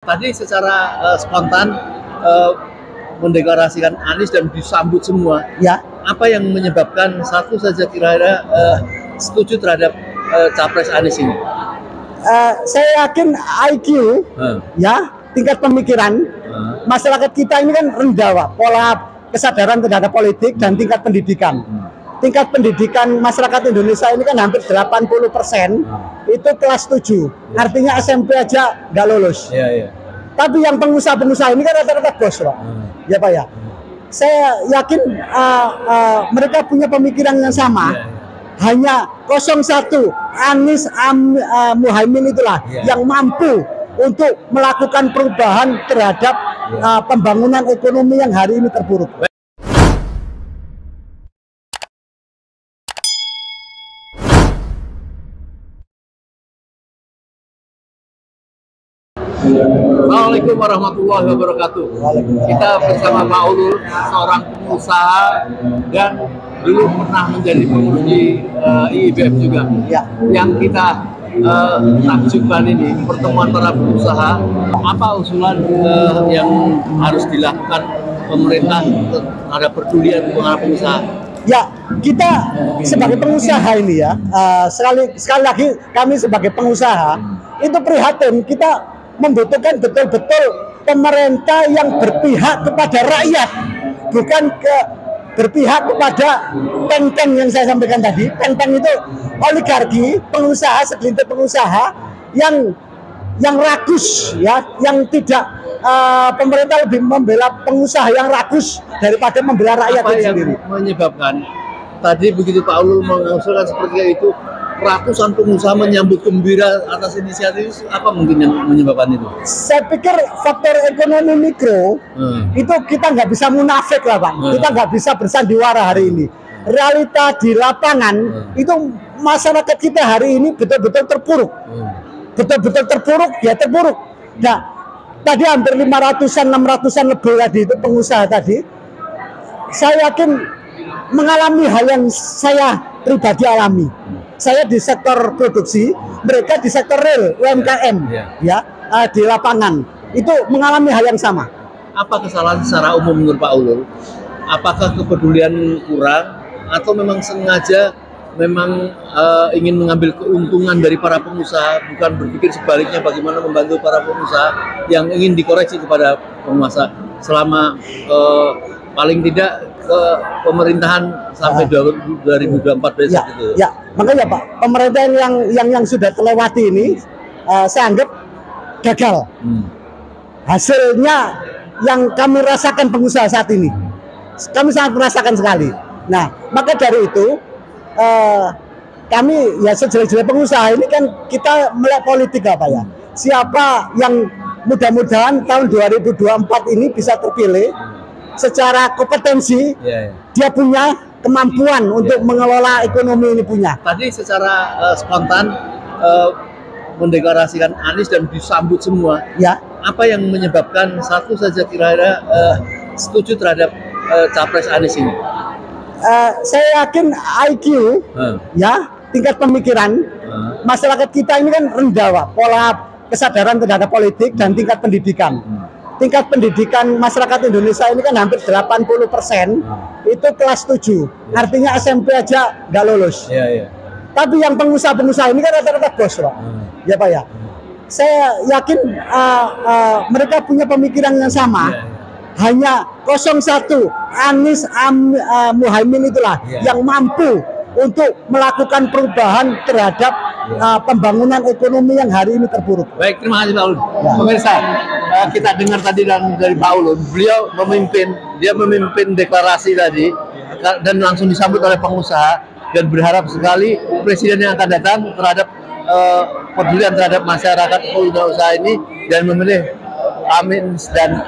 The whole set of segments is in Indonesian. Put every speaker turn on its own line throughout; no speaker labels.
Tadi secara spontan mendeklarasikan Anies dan disambut semua.
Ya.
Apa yang menyebabkan satu saja kira-kira setuju terhadap capres Anies ini?
Saya yakin IQ, ya, tingkat pemikiran masyarakat kita ini kan rendah, Pak. Pola kesadaran terhadap politik dan tingkat pendidikan. Tingkat pendidikan masyarakat Indonesia ini kan hampir 80% itu kelas 7. Artinya SMP aja nggak lulus. Tapi yang pengusaha-pengusaha ini kan rata-rata bos, Pak. Ya, Pak ya. Saya yakin mereka punya pemikiran yang sama. Hanya 01 Anies Muhaimin itulah yang mampu untuk melakukan perubahan terhadap pembangunan ekonomi yang hari ini terpuruk.
Assalamualaikum warahmatullahi wabarakatuh. Kita bersama Pak Ulul, seorang pengusaha dan dulu pernah menjadi pengurus di IIBF juga. Yang kita takjubkan ini pertemuan para pengusaha. Apa usulan yang harus dilakukan pemerintah terhadap pedulian para pengusaha?
Ya, kita sebagai pengusaha ini ya, sekali lagi kami sebagai pengusaha itu prihatin. Kita membutuhkan betul-betul pemerintah yang berpihak kepada rakyat, bukan berpihak kepada peng-peng yang saya sampaikan tadi. Peng-peng itu oligarki, pengusaha, segelintir pengusaha yang rakus, ya, yang tidak pemerintah lebih membela pengusaha yang rakus daripada membela rakyat itu sendiri.
Apa yang menyebabkan tadi begitu Pak Ulul mengusulkan seperti itu, ratusan pengusaha menyambut gembira atas inisiatif, apa mungkin yang menyebabkan itu? Saya
pikir faktor ekonomi mikro itu kita nggak bisa munafik lah, Pak. Kita nggak bisa bersandiwara hari ini. Realita di lapangan itu masyarakat kita hari ini betul-betul terpuruk. Betul-betul terpuruk, ya terpuruk. Nah, tadi hampir 500-an, 600-an lebih tadi itu pengusaha tadi. Saya yakin mengalami hal yang saya pribadi alami. Saya di sektor produksi, mereka di sektor real, UMKM, di lapangan. Itu mengalami hal yang sama.
Apa kesalahan secara umum menurut Pak Ulul? Apakah kepedulian kurang, atau memang sengaja ingin mengambil keuntungan dari para pengusaha, bukan berpikir sebaliknya bagaimana membantu para pengusaha yang ingin dikoreksi kepada penguasa selama paling tidak ke pemerintahan sampai 2024 besok itu.
Ya, makanya Pak, pemerintahan yang sudah terlewati ini saya anggap gagal. Hasilnya yang kami rasakan pengusaha saat ini, kami sangat merasakan sekali. Nah, maka dari itu kami ya sejelek-jelek pengusaha ini kan kita melek politik apa ya. Siapa yang mudah-mudahan tahun 2024 ini bisa terpilih secara kompetensi, dia punya kemampuan untuk mengelola ekonomi ini punya.
Tadi secara spontan mendeklarasikan Anies dan disambut semua.
Ya.
Apa yang menyebabkan satu saja kira-kira setuju terhadap capres Anies ini?
Saya yakin IQ, ya, tingkat pemikiran masyarakat kita ini kan rendah, Pak. Pola kesadaran terhadap politik dan tingkat pendidikan. Tingkat pendidikan masyarakat Indonesia ini kan hampir 80% itu kelas 7. Artinya SMP aja nggak lulus. Tapi yang pengusaha-pengusaha ini kan rata-rata bos, Pak. Ya, Pak ya. Saya yakin mereka punya pemikiran yang sama. Hanya 01 Anies Muhaimin itulah yang mampu untuk melakukan perubahan terhadap pembangunan ekonomi yang hari ini terpuruk.
Baik, terima kasih Pak Ulul. Pemirsa, kita dengar tadi dari Pak Ulul, beliau memimpin deklarasi tadi dan langsung disambut oleh pengusaha dan berharap sekali presiden yang akan datang terhadap pedulian terhadap masyarakat pengusaha ini dan memilih Anies dan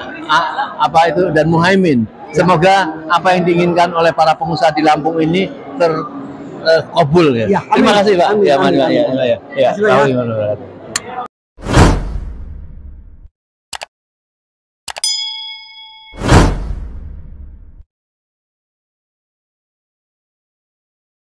dan Muhaimin. Semoga apa yang diinginkan oleh para pengusaha di Lampung ini terkabul ya. Terima kasih Pak.
Amin.
Ya.